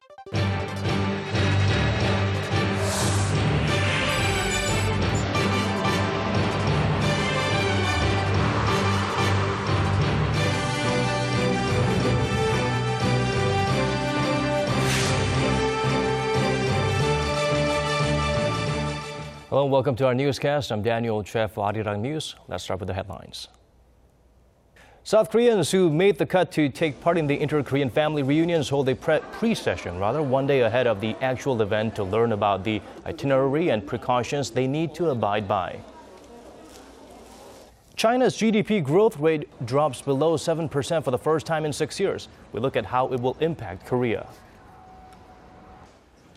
Hello and welcome to our newscast. I'm Daniel Chef for Arirang News. Let's start with the headlines. South Koreans who made the cut to take part in the inter-Korean family reunions hold a pre-session, one day ahead of the actual event to learn about the itinerary and precautions they need to abide by. China's GDP growth rate drops below 7% for the first time in 6 years. We look at how it will impact Korea.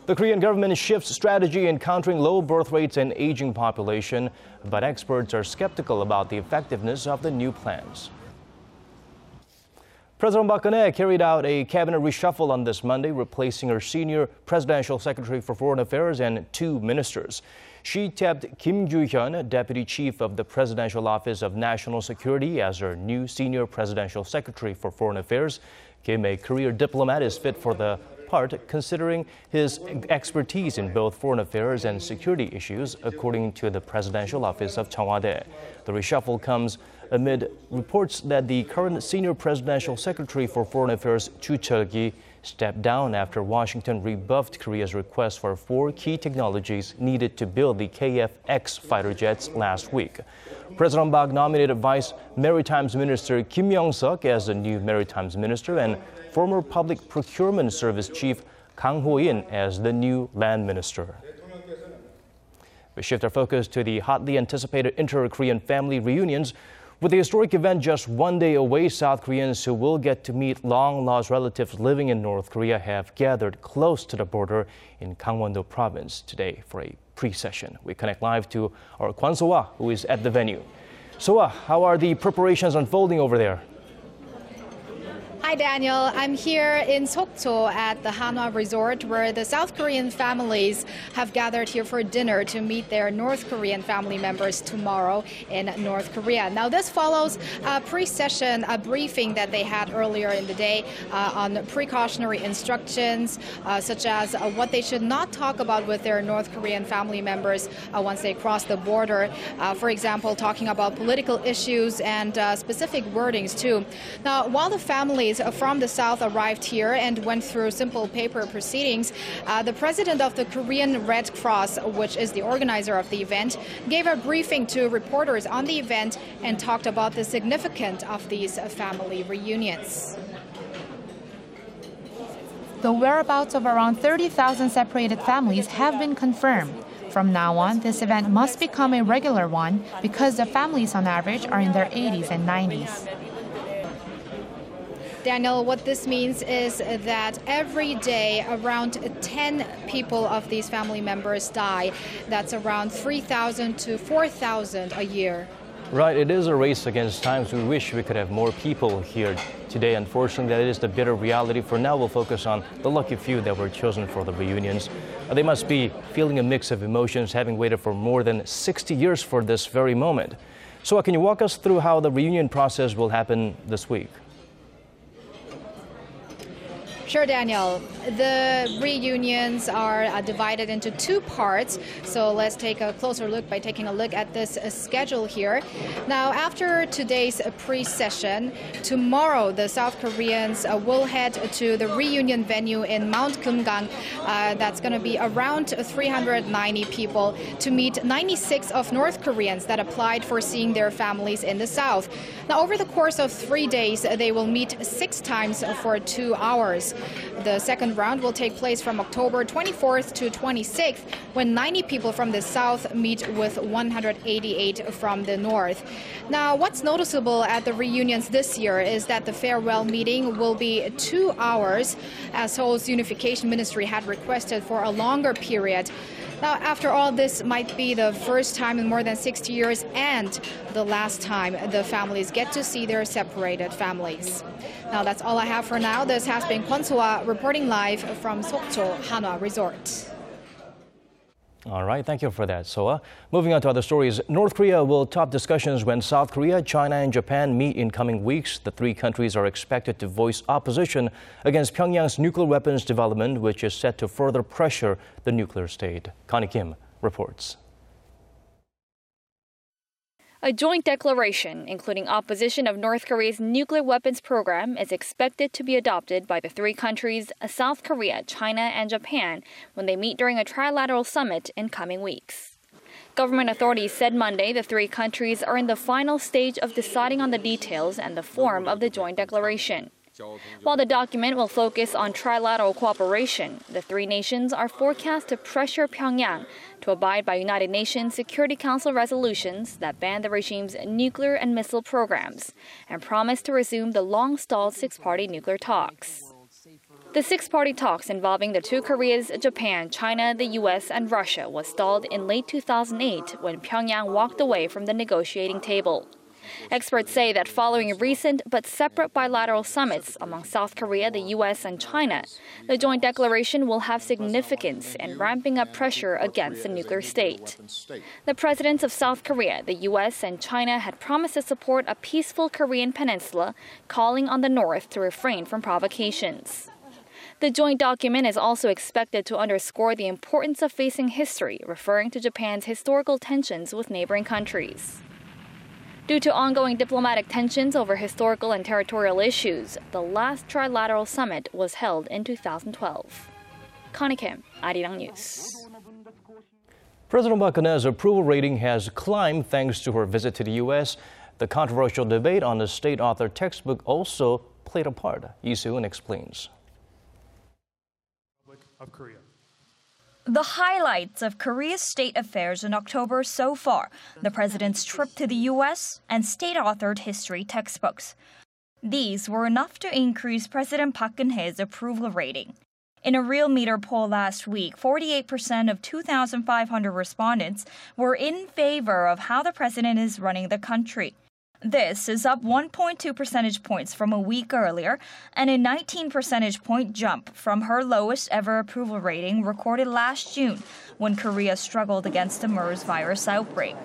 The Korean government shifts strategy in countering low birth rates and aging population, but experts are skeptical about the effectiveness of the new plans. President Park Geun-hye carried out a cabinet reshuffle on this Monday, replacing her senior presidential secretary for foreign affairs and 2 ministers. She tapped Kim Kyou-hyun, deputy chief of the Presidential Office of National Security, as her new senior presidential secretary for foreign affairs. Kim, a career diplomat, is fit for the part, considering his expertise in both foreign affairs and security issues, according to the Presidential Office of Cheong Wa Dae. The reshuffle comes amid reports that the current senior presidential secretary for foreign affairs, Chul-ki, stepped down after Washington rebuffed Korea's request for 4 key technologies needed to build the KF-X fighter jets last week. President Park nominated Vice Maritime Minister Kim Kyou-hyun as the new Maritime Minister and former Public Procurement Service Chief Kang Ho-in as the new Land Minister. We shift our focus to the hotly anticipated inter-Korean family reunions. With the historic event just 1 day away, South Koreans who will get to meet long-lost relatives living in North Korea have gathered close to the border in Gangwon-do province today for a pre-session. We connect live to our Kwon So-wa, who is at the venue. So, how are the preparations unfolding over there? Hi Daniel, I'm here in Sokcho at the Hanwha Resort, where the South Korean families have gathered here for dinner to meet their North Korean family members tomorrow in North Korea. Now this follows a pre-session, a briefing that they had earlier in the day on precautionary instructions, such as what they should not talk about with their North Korean family members once they cross the border. For example, talking about political issues and specific wordings too. Now, while the families from the South arrived here and went through simple paper proceedings, the president of the Korean Red Cross, which is the organizer of the event, gave a briefing to reporters on the event and talked about the significance of these family reunions. The whereabouts of around 30,000 separated families have been confirmed. From now on, this event must become a regular one because the families on average are in their 80s and 90s. Daniel, what this means is that every day around 10 people of these family members die. That's around 3,000 to 4,000 a year. Right, it is a race against time. We wish we could have more people here today. Unfortunately, that is the bitter reality. For now, we'll focus on the lucky few that were chosen for the reunions. They must be feeling a mix of emotions, having waited for more than 60 years for this very moment. So can you walk us through how the reunion process will happen this week? Sure, Daniel. The reunions are divided into 2 parts. So let's take a closer look by taking a look at this schedule here. Now, after today's pre-session, tomorrow the South Koreans will head to the reunion venue in Mount Kumgang. That's going to be around 390 people to meet 96 of North Koreans that applied for seeing their families in the South. Now, over the course of 3 days, they will meet 6 times for 2 hours. The second round will take place from October 24th to 26th, when 90 people from the South meet with 188 from the North. Now, what's noticeable at the reunions this year is that the farewell meeting will be 2 hours, as Seoul's Unification Ministry had requested for a longer period. Now, after all, this might be the first time in more than 60 years and the last time the families get to see their separated families. Now, that's all I have for now. This has been Kwon So-wa reporting live from Sokcho Hanwha Resort. All right, thank you for that, Soa. Moving on to other stories, North Korea will top discussions when South Korea, China and Japan meet in coming weeks. The three countries are expected to voice opposition against Pyongyang's nuclear weapons development, which is set to further pressure the nuclear state. Connie Kim reports. A joint declaration, including opposition of North Korea's nuclear weapons program, is expected to be adopted by the three countries, South Korea, China, and Japan, when they meet during a trilateral summit in coming weeks. Government authorities said Monday the three countries are in the final stage of deciding on the details and the form of the joint declaration. While the document will focus on trilateral cooperation, the three nations are forecast to pressure Pyongyang to abide by United Nations Security Council resolutions that ban the regime's nuclear and missile programs and promise to resume the long-stalled six-party nuclear talks. The six-party talks involving the two Koreas, Japan, China, the U.S., and Russia was stalled in late 2008 when Pyongyang walked away from the negotiating table. Experts say that following recent but separate bilateral summits among South Korea, the U.S., and China, the joint declaration will have significance in ramping up pressure against the nuclear state. The presidents of South Korea, the U.S., and China had promised to support a peaceful Korean peninsula, calling on the North to refrain from provocations. The joint document is also expected to underscore the importance of facing history, referring to Japan's historical tensions with neighboring countries. Due to ongoing diplomatic tensions over historical and territorial issues, the last trilateral summit was held in 2012. Connie Kim, Arirang News. President Park Geun-hye's approval rating has climbed thanks to her visit to the U.S. The controversial debate on the state-authored textbook also played a part. Lee Soo-eun explains. Of Korea. The highlights of Korea's state affairs in October so far, the president's trip to the U.S. and state-authored history textbooks. These were enough to increase President Park Geun-hye's approval rating. In a Real Meter poll last week, 48% of 2,500 respondents were in favor of how the president is running the country. This is up 1.2 percentage points from a week earlier and a 19 percentage point jump from her lowest ever approval rating recorded last June when Korea struggled against the MERS virus outbreak.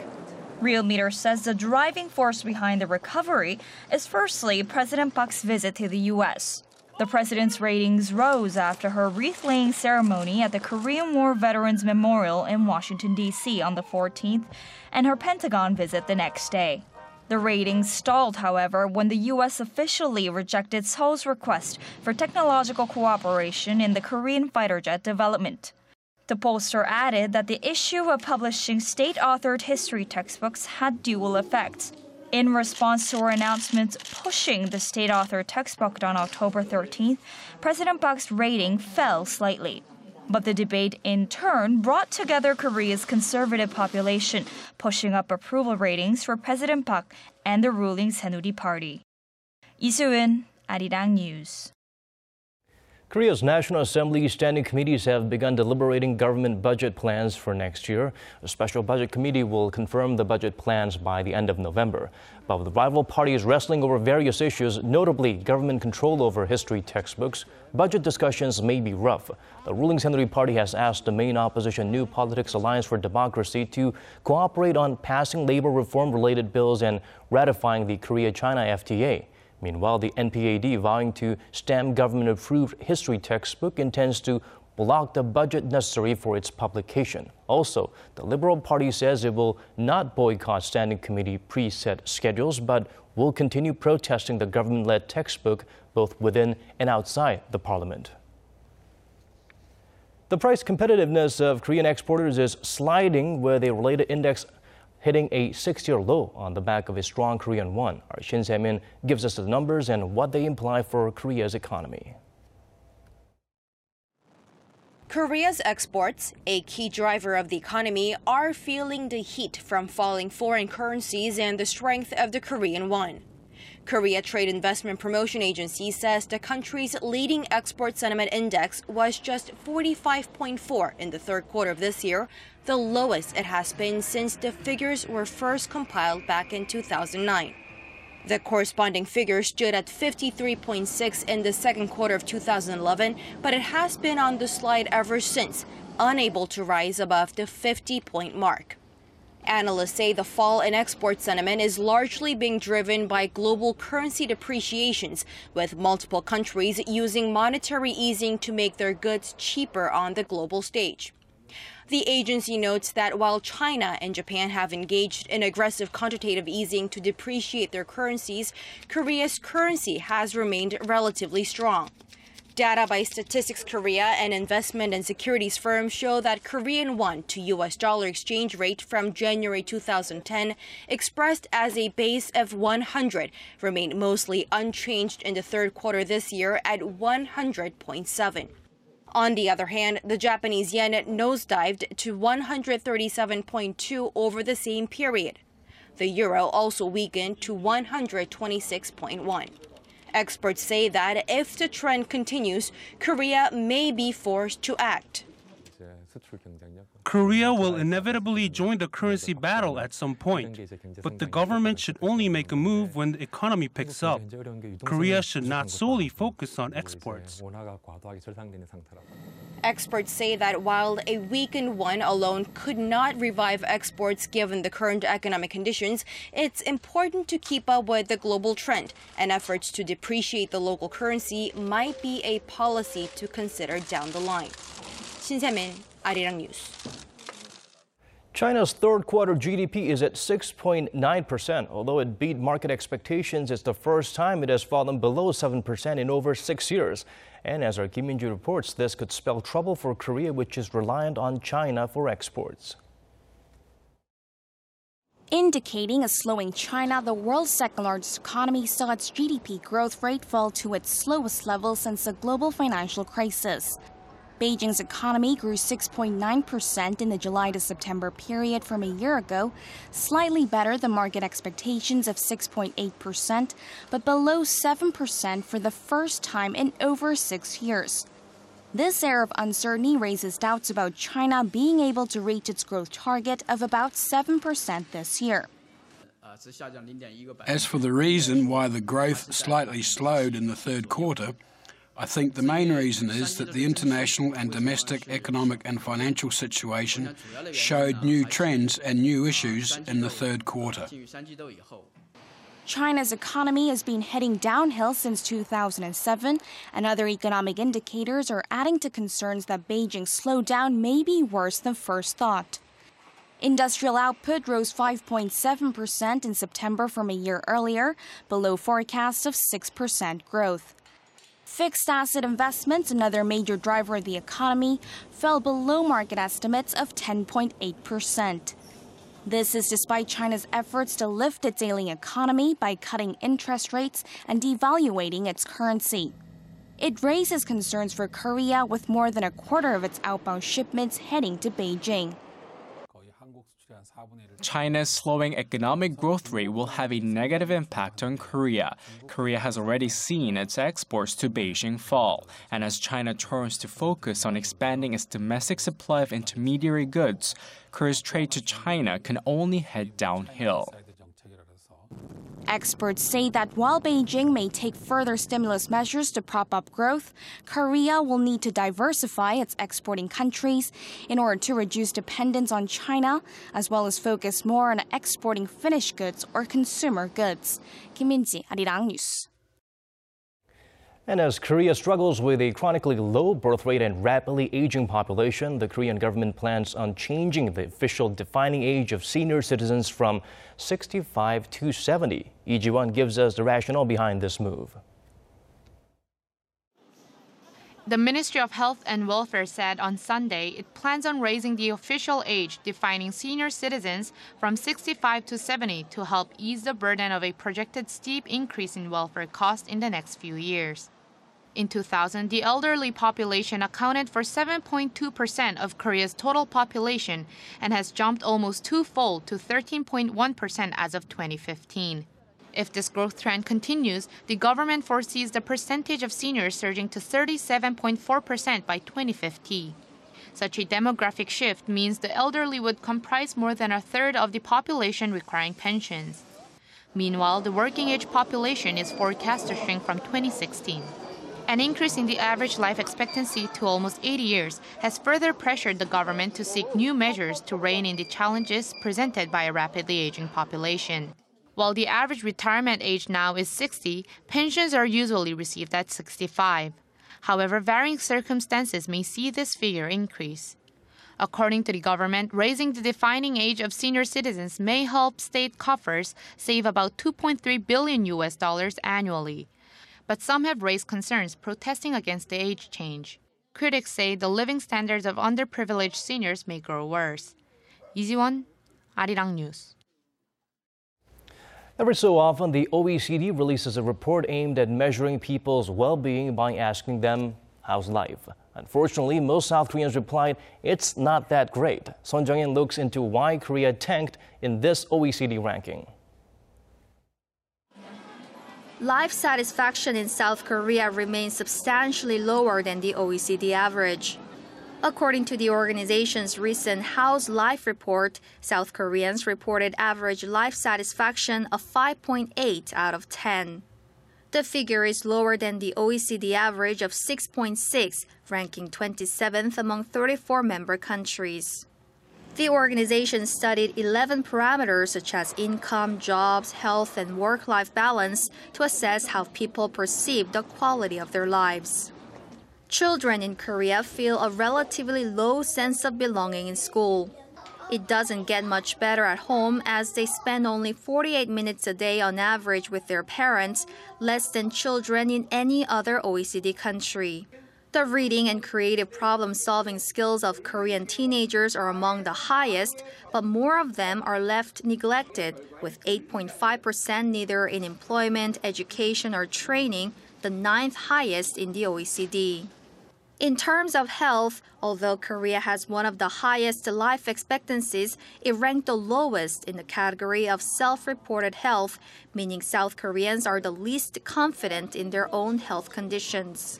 Real Meter says the driving force behind the recovery is firstly President Park's visit to the U.S. The president's ratings rose after her wreath-laying ceremony at the Korean War Veterans Memorial in Washington, D.C. on the 14th and her Pentagon visit the next day. The ratings stalled, however, when the U.S. officially rejected Seoul's request for technological cooperation in the Korean fighter jet development. The pollster added that the issue of publishing state-authored history textbooks had dual effects. In response to her announcement pushing the state-authored textbook on October 13th, President Park's rating fell slightly. But the debate, in turn, brought together Korea's conservative population, pushing up approval ratings for President Park and the ruling Saenuri Party. Lee Soo-eun, Arirang News. Korea's National Assembly standing committees have begun deliberating government budget plans for next year. A special budget committee will confirm the budget plans by the end of November. But with rival parties wrestling over various issues, notably government control over history textbooks, budget discussions may be rough. The ruling Saenuri Party has asked the main opposition New Politics Alliance for Democracy to cooperate on passing labor reform-related bills and ratifying the Korea-China FTA. Meanwhile, the NPAD, vowing to stem government-approved history textbook, intends to block the budget necessary for its publication. Also, the Liberal Party says it will not boycott standing committee preset schedules, but will continue protesting the government-led textbook both within and outside the parliament. The price competitiveness of Korean exporters is sliding, with a related index hitting a 6-year low on the back of a strong Korean won. Our Shin Se-min gives us the numbers and what they imply for Korea's economy. Korea's exports, a key driver of the economy, are feeling the heat from falling foreign currencies and the strength of the Korean won. Korea Trade Investment Promotion Agency says the country's leading export sentiment index was just 45.4 in the third quarter of this year, the lowest it has been since the figures were first compiled back in 2009. The corresponding figure stood at 53.6 in the second quarter of 2011, but it has been on the slide ever since, unable to rise above the 50-point mark. Analysts say the fall in export sentiment is largely being driven by global currency depreciations, with multiple countries using monetary easing to make their goods cheaper on the global stage. The agency notes that while China and Japan have engaged in aggressive quantitative easing to depreciate their currencies, Korea's currency has remained relatively strong. Data by Statistics Korea, an investment and securities firm, show that Korean won to US dollar exchange rate from January 2010, expressed as a base of 100, remained mostly unchanged in the third quarter this year at 100.7. On the other hand, the Japanese yen nosedived to 137.2 over the same period. The euro also weakened to 126.1. Experts say that if the trend continues, Korea may be forced to act. Korea will inevitably join the currency battle at some point, but the government should only make a move when the economy picks up. Korea should not solely focus on exports. Experts say that while a weakened won alone could not revive exports given the current economic conditions, it's important to keep up with the global trend, and efforts to depreciate the local currency might be a policy to consider down the line. 신세민, Arirang News. China's third quarter GDP is at 6.9%. Although it beat market expectations, it's the first time it has fallen below 7% in over 6 years. And as our Kim Kyou-hyun reports, this could spell trouble for Korea, which is reliant on China for exports. Indicating a slowing China, the world's second-largest economy saw its GDP growth rate fall to its slowest level since the global financial crisis. Beijing's economy grew 6.9% in the July to September period from a year ago, slightly better than market expectations of 6.8%, but below 7% for the first time in over 6 years. This air of uncertainty raises doubts about China being able to reach its growth target of about 7% this year. As for the reason why the growth slightly slowed in the third quarter, I think the main reason is that the international and domestic economic and financial situation showed new trends and new issues in the third quarter. China's economy has been heading downhill since 2007, and other economic indicators are adding to concerns that Beijing's slowdown may be worse than first thought. Industrial output rose 5.7% in September from a year earlier, below forecasts of 6% growth. Fixed asset investments, another major driver of the economy, fell below market estimates of 10.8%. This is despite China's efforts to lift its ailing economy by cutting interest rates and devaluating its currency. It raises concerns for Korea, with more than a quarter of its outbound shipments heading to Beijing. China's slowing economic growth rate will have a negative impact on Korea. Korea has already seen its exports to Beijing fall, and as China turns to focus on expanding its domestic supply of intermediary goods, Korea's trade to China can only head downhill. Experts say that while Beijing may take further stimulus measures to prop up growth, Korea will need to diversify its exporting countries in order to reduce dependence on China, as well as focus more on exporting finished goods or consumer goods. Kim Kyou-hyun, Arirang News. And as Korea struggles with a chronically low birth rate and rapidly aging population, the Korean government plans on changing the official defining age of senior citizens from 65 to 70. Lee Ji-won gives us the rationale behind this move. The Ministry of Health and Welfare said on Sunday it plans on raising the official age defining senior citizens from 65 to 70 to help ease the burden of a projected steep increase in welfare costs in the next few years. In 2000, the elderly population accounted for 7.2% of Korea's total population and has jumped almost twofold to 13.1% as of 2015. If this growth trend continues, the government foresees the percentage of seniors surging to 37.4% by 2050. Such a demographic shift means the elderly would comprise more than a third of the population requiring pensions. Meanwhile, the working age population is forecast to shrink from 2016. An increase in the average life expectancy to almost 80 years has further pressured the government to seek new measures to rein in the challenges presented by a rapidly aging population. While the average retirement age now is 60, pensions are usually received at 65. However, varying circumstances may see this figure increase. According to the government, raising the defining age of senior citizens may help state coffers save about $2.3 billion annually. But some have raised concerns protesting against the age change. Critics say the living standards of underprivileged seniors may grow worse. 이지원, Arirang News. Every so often, the OECD releases a report aimed at measuring people's well-being by asking them, how's life? Unfortunately, most South Koreans replied, it's not that great. Son Jung-in looks into why Korea tanked in this OECD ranking. Life satisfaction in South Korea remains substantially lower than the OECD average. According to the organization's recent How's Life report, South Koreans reported average life satisfaction of 5.8 out of 10. The figure is lower than the OECD average of 6.6, ranking 27th among 34 member countries. The organization studied 11 parameters such as income, jobs, health, and work-life balance to assess how people perceive the quality of their lives. Children in Korea feel a relatively low sense of belonging in school. It doesn't get much better at home as they spend only 48 minutes a day on average with their parents, less than children in any other OECD country. The reading and creative problem-solving skills of Korean teenagers are among the highest, but more of them are left neglected, with 8.5% neither in employment, education, or training, the 9th highest in the OECD. In terms of health, although Korea has one of the highest life expectancies, it ranked the lowest in the category of self-reported health, meaning South Koreans are the least confident in their own health conditions.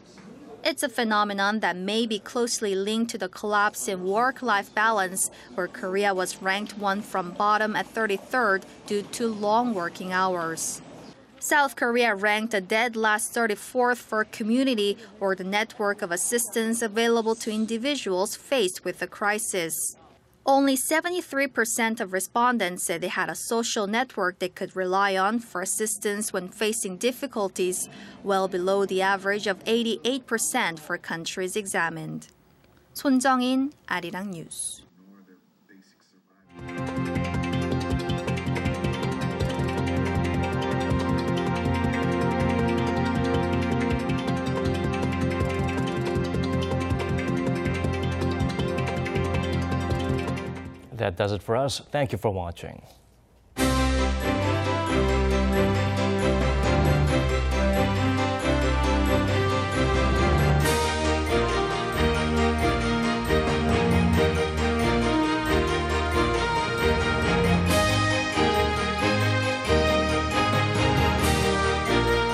It's a phenomenon that may be closely linked to the collapse in work-life balance, where Korea was ranked one from bottom at 33rd due to long working hours. South Korea ranked a dead last 34th for community, or the network of assistance available to individuals faced with the crisis. Only 73% of respondents said they had a social network they could rely on for assistance when facing difficulties, well below the average of 88% for countries examined. Son Jung-in, Arirang News. That does it for us. Thank you for watching.